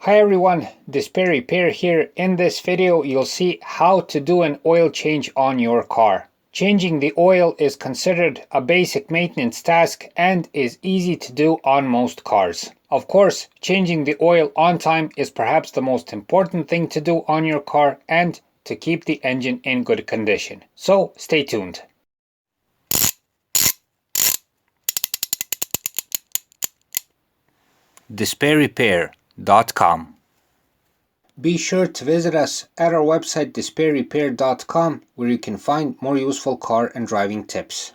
Hi everyone, Despair Repair here. In this video you'll see how to do an oil change on your car. Changing the oil is considered a basic maintenance task and is easy to do on most cars. Of course, changing the oil on time is perhaps the most important thing to do on your car and to keep the engine in good condition. So stay tuned. DespairRepair.com. Be sure to visit us at our website despairrepair.com, where you can find more useful car and driving tips.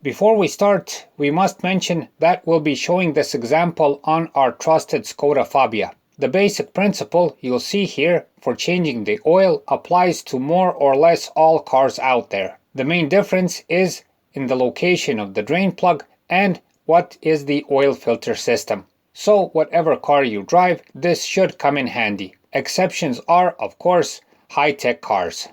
Before we start, we must mention that we'll be showing this example on our trusted Skoda Fabia. The basic principle you'll see here for changing the oil applies to more or less all cars out there. The main difference is in the location of the drain plug and what is the oil filter system. So whatever car you drive, this should come in handy. Exceptions are, of course, high-tech cars.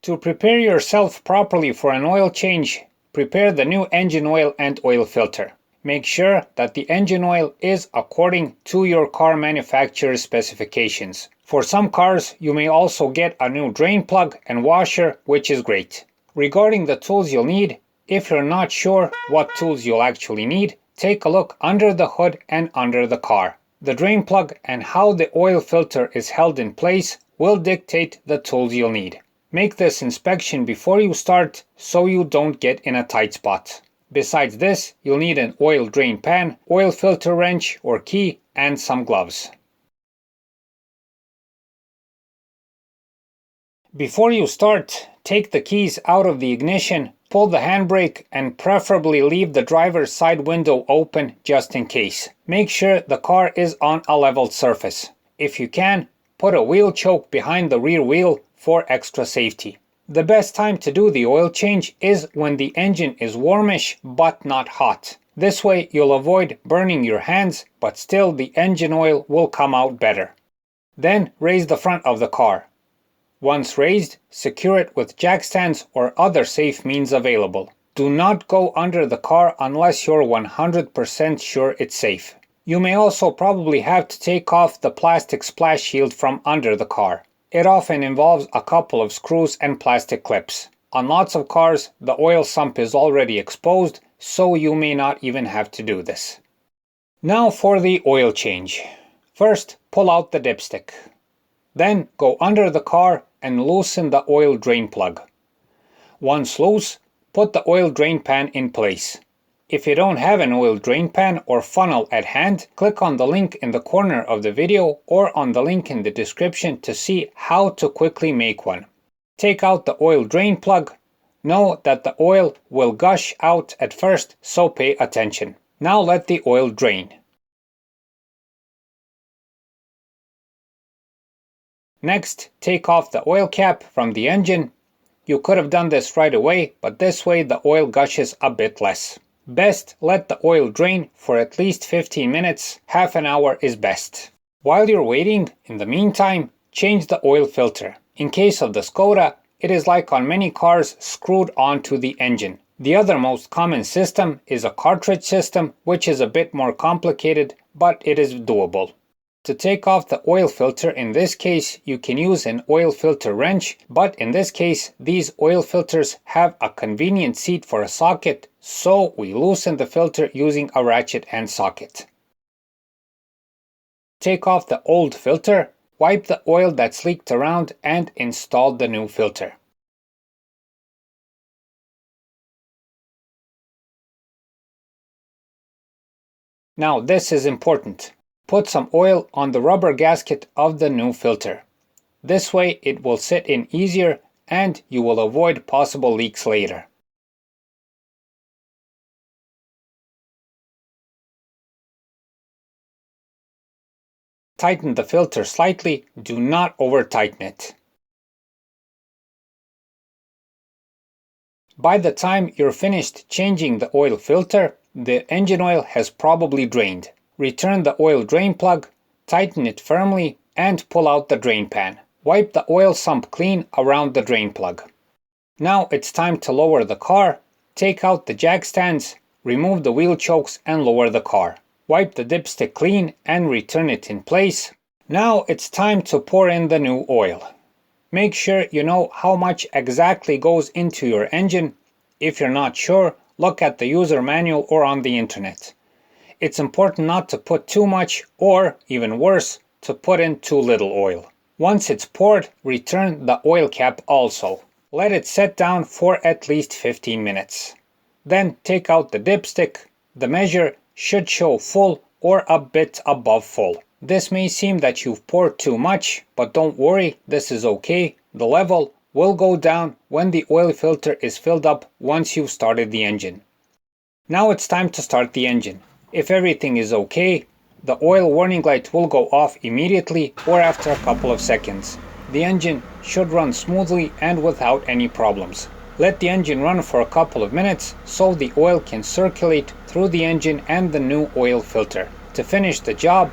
To prepare yourself properly for an oil change, prepare the new engine oil and oil filter. Make sure that the engine oil is according to your car manufacturer's specifications. For some cars, you may also get a new drain plug and washer, which is great. Regarding the tools you'll need, if you're not sure what tools you'll actually need, take a look under the hood and under the car. The drain plug and how the oil filter is held in place will dictate the tools you'll need. Make this inspection before you start so you don't get in a tight spot. Besides this, you'll need an oil drain pan, oil filter wrench or key, and some gloves. Before you start, take the keys out of the ignition, pull the handbrake, and preferably leave the driver's side window open just in case. Make sure the car is on a level surface. If you can, put a wheel choke behind the rear wheel for extra safety. The best time to do the oil change is when the engine is warmish but not hot. This way you'll avoid burning your hands, but still the engine oil will come out better. Then raise the front of the car. Once raised, secure it with jack stands or other safe means available. Do not go under the car unless you're 100% sure it's safe. You may also probably have to take off the plastic splash shield from under the car. It often involves a couple of screws and plastic clips. On lots of cars, the oil sump is already exposed, so you may not even have to do this. Now for the oil change. First, pull out the dipstick. Then go under the car and loosen the oil drain plug. Once loose, put the oil drain pan in place. If you don't have an oil drain pan or funnel at hand, click on the link in the corner of the video or on the link in the description to see how to quickly make one. Take out the oil drain plug. Know that the oil will gush out at first, so pay attention. Now let the oil drain. Next, take off the oil cap from the engine. You could have done this right away, but this way the oil gushes a bit less. Best let the oil drain for at least 15 minutes, half an hour is best. While you're waiting, in the meantime, change the oil filter. In case of the Skoda, it is like on many cars screwed onto the engine. The other most common system is a cartridge system, which is a bit more complicated, but it is doable. To take off the oil filter, in this case, you can use an oil filter wrench, but in this case, these oil filters have a convenient seat for a socket, so we loosen the filter using a ratchet and socket. Take off the old filter, wipe the oil that's leaked around, and install the new filter. Now this is important. Put some oil on the rubber gasket of the new filter. This way it will sit in easier and you will avoid possible leaks later. Tighten the filter slightly, do not over-tighten it. By the time you're finished changing the oil filter, the engine oil has probably drained. Return the oil drain plug, tighten it firmly, and pull out the drain pan. Wipe the oil sump clean around the drain plug. Now it's time to lower the car. Take out the jack stands, remove the wheel chokes, and lower the car. Wipe the dipstick clean and return it in place. Now it's time to pour in the new oil. Make sure you know how much exactly goes into your engine. If you're not sure, look at the user manual or on the internet. It's important not to put too much, or even worse, to put in too little oil. Once it's poured, return the oil cap also. Let it set down for at least 15 minutes. Then take out the dipstick. The measure should show full or a bit above full. This may seem that you've poured too much, but don't worry, this is okay. The level will go down when the oil filter is filled up once you've started the engine. Now it's time to start the engine. If everything is okay, the oil warning light will go off immediately or after a couple of seconds. The engine should run smoothly and without any problems. Let the engine run for a couple of minutes so the oil can circulate through the engine and the new oil filter. To finish the job,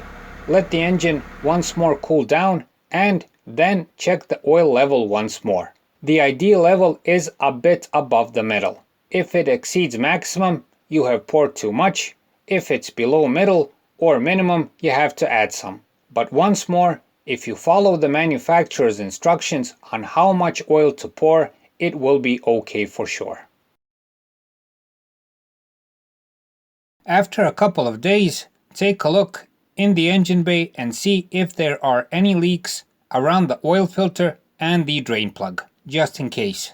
let the engine once more cool down and then check the oil level once more. The ideal level is a bit above the middle. If it exceeds maximum, you have poured too much. If it's below middle or minimum, you have to add some. But once more, if you follow the manufacturer's instructions on how much oil to pour, it will be okay for sure. After a couple of days, take a look in the engine bay and see if there are any leaks around the oil filter and the drain plug, just in case.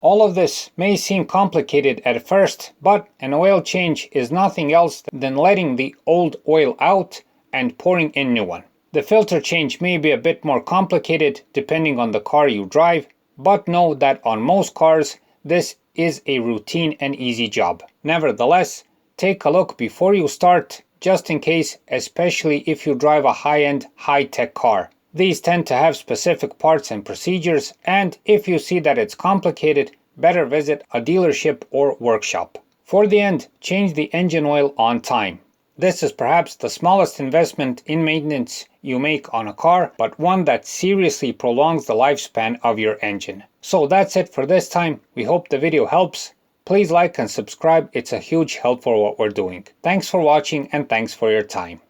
All of this may seem complicated at first, but an oil change is nothing else than letting the old oil out and pouring in new one. The filter change may be a bit more complicated depending on the car you drive, but know that on most cars, this is a routine and easy job. Nevertheless, take a look before you start, just in case, especially if you drive a high-end, high-tech car. These tend to have specific parts and procedures, and if you see that it's complicated, better visit a dealership or workshop. For the end, change the engine oil on time. This is perhaps the smallest investment in maintenance you make on a car, but one that seriously prolongs the lifespan of your engine. So that's it for this time. We hope the video helps. Please like and subscribe. It's a huge help for what we're doing. Thanks for watching and thanks for your time.